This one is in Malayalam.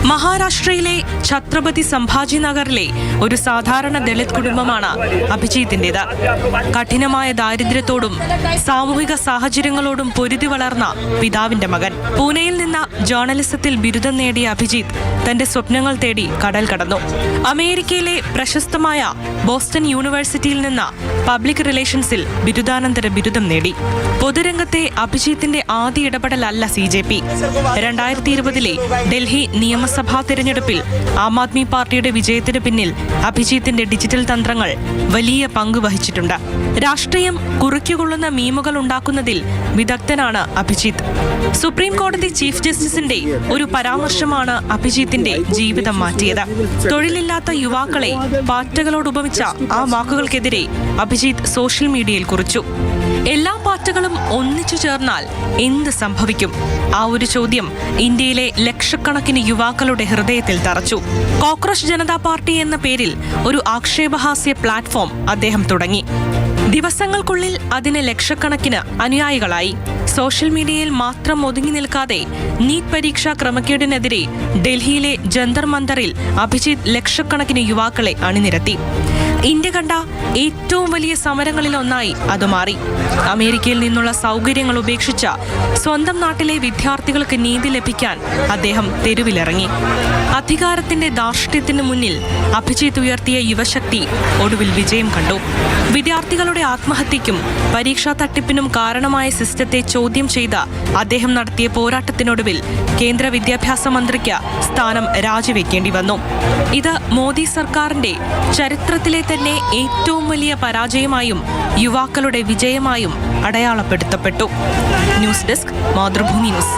മഹാരാഷ്ട്രയിലെ ഛത്രപതി സംഭാജി നഗറിലെ ഒരു സാധാരണ ദളിത് കുടുംബമാണ് അഭിജിത്തിന്റേത്. കഠിനമായ ദാരിദ്ര്യത്തോടും സാമൂഹിക സാഹചര്യങ്ങളോടും പൊരുതി വളർന്ന പിതാവിന്റെ മകൻ. പൂനെയിൽ നിന്ന് ജേർണലിസത്തിൽ ബിരുദം നേടിയ അഭിജിത്ത് തന്റെ സ്വപ്നങ്ങൾ തേടി കടൽ കടന്നു. അമേരിക്കയിലെ പ്രശസ്തമായ ബോസ്റ്റൺ യൂണിവേഴ്സിറ്റിയിൽ നിന്ന് പബ്ലിക് റിലേഷൻസിൽ ബിരുദാനന്തര ബിരുദം നേടി. പൊതുരംഗത്തെ അഭിജിത്തിന്റെ ആദ്യ ഇടപെടലല്ല CJP. 2020 ഡൽഹി നിയമസഭാ തിരഞ്ഞെടുപ്പിൽ ആം ആദ്മി പാർട്ടിയുടെ വിജയത്തിന് പിന്നിൽ അഭിജിത്തിന്റെ ഡിജിറ്റൽ തന്ത്രങ്ങൾ വലിയ പങ്ക് വഹിച്ചിട്ടുണ്ട്. രാഷ്ട്രീയം കുറിക്കുകൊള്ളുന്ന മീമുകൾ ഉണ്ടാക്കുന്നതിൽ വിദഗ്ധനാണ് അഭിജിത്ത്. സുപ്രീം കോടതി ചീഫ് ജസ്റ്റിസിന്റെ ഒരു പരാമർശമാണ് അഭിജിത്തിന്റെ ജീവിതം മാറ്റിയത്. തൊഴിലില്ലാത്ത യുവാക്കളെ പാറ്റകളോട് ഉപമിച്ച ആ വാക്കുകൾക്കെതിരെ അഭിജിത്ത് സോഷ്യൽ മീഡിയയിൽ കുറിച്ചു. എല്ലാ പാറ്റകളും ഒന്നിച്ചു ചേർന്നാൽ എന്ത് സംഭവിക്കും? ആ ഒരു ചോദ്യം ഇന്ത്യയിലെ ലക്ഷക്കണക്കിന് യുവാക്കളുടെ ഹൃദയത്തിൽ തറച്ചു. കോക്രോച്ച് ജനതാ പാർട്ടി എന്ന പേരിൽ ഒരു ആക്ഷേപഹാസ്യ പ്ലാറ്റ്ഫോം അദ്ദേഹം തുടങ്ങി. ദിവസങ്ങൾക്കുള്ളിൽ അതിന് ലക്ഷക്കണക്കിന് അനുയായികളായി. സോഷ്യൽ മീഡിയയിൽ മാത്രം ഒതുങ്ങി നിൽക്കാതെ നീറ്റ് പരീക്ഷാ ക്രമക്കേടിനെതിരെ ഡൽഹിയിലെ ജന്തർ മന്ദറിൽ അഭിജിത്ത് ലക്ഷക്കണക്കിന് യുവാക്കളെ അണിനിരത്തി. ഇന്ത്യ കണ്ട ഏറ്റവും വലിയ സമരങ്ങളിലൊന്നായി അത് മാറി. അമേരിക്കയിൽ നിന്നുള്ള സൗകര്യങ്ങൾ ഉപേക്ഷിച്ച സ്വന്തം നാട്ടിലെ വിദ്യാർത്ഥികൾക്ക് നീതി ലഭിക്കാൻ അദ്ദേഹം തെരുവിലിറങ്ങി. അധികാരത്തിന്റെ ധാർഷ്ട്യത്തിന് മുന്നിൽ അഭിജിത്ത് ഉയർത്തിയ യുവശക്തി ഒടുവിൽ വിജയം കണ്ടു. വിദ്യാർത്ഥികളുടെ ആത്മഹത്യയ്ക്കും പരീക്ഷാ തട്ടിപ്പിനും കാരണമായ സിസ്റ്റത്തെ ചോദ്യം ചെയ്ത അദ്ദേഹം നടത്തിയ പോരാട്ടത്തിനൊടുവിൽ കേന്ദ്ര വിദ്യാഭ്യാസ മന്ത്രിക്ക് സ്ഥാനം രാജിവെക്കേണ്ടി വന്നു. ഇത് മോദി സർക്കാരിന്റെ ചരിത്രത്തിലെ തന്നെ ഏറ്റവും വലിയ പരാജയമായും യുവാക്കളുടെ വിജയമായും അടയാളപ്പെടുത്തപ്പെട്ടു. News desk, Mathrubhumi news.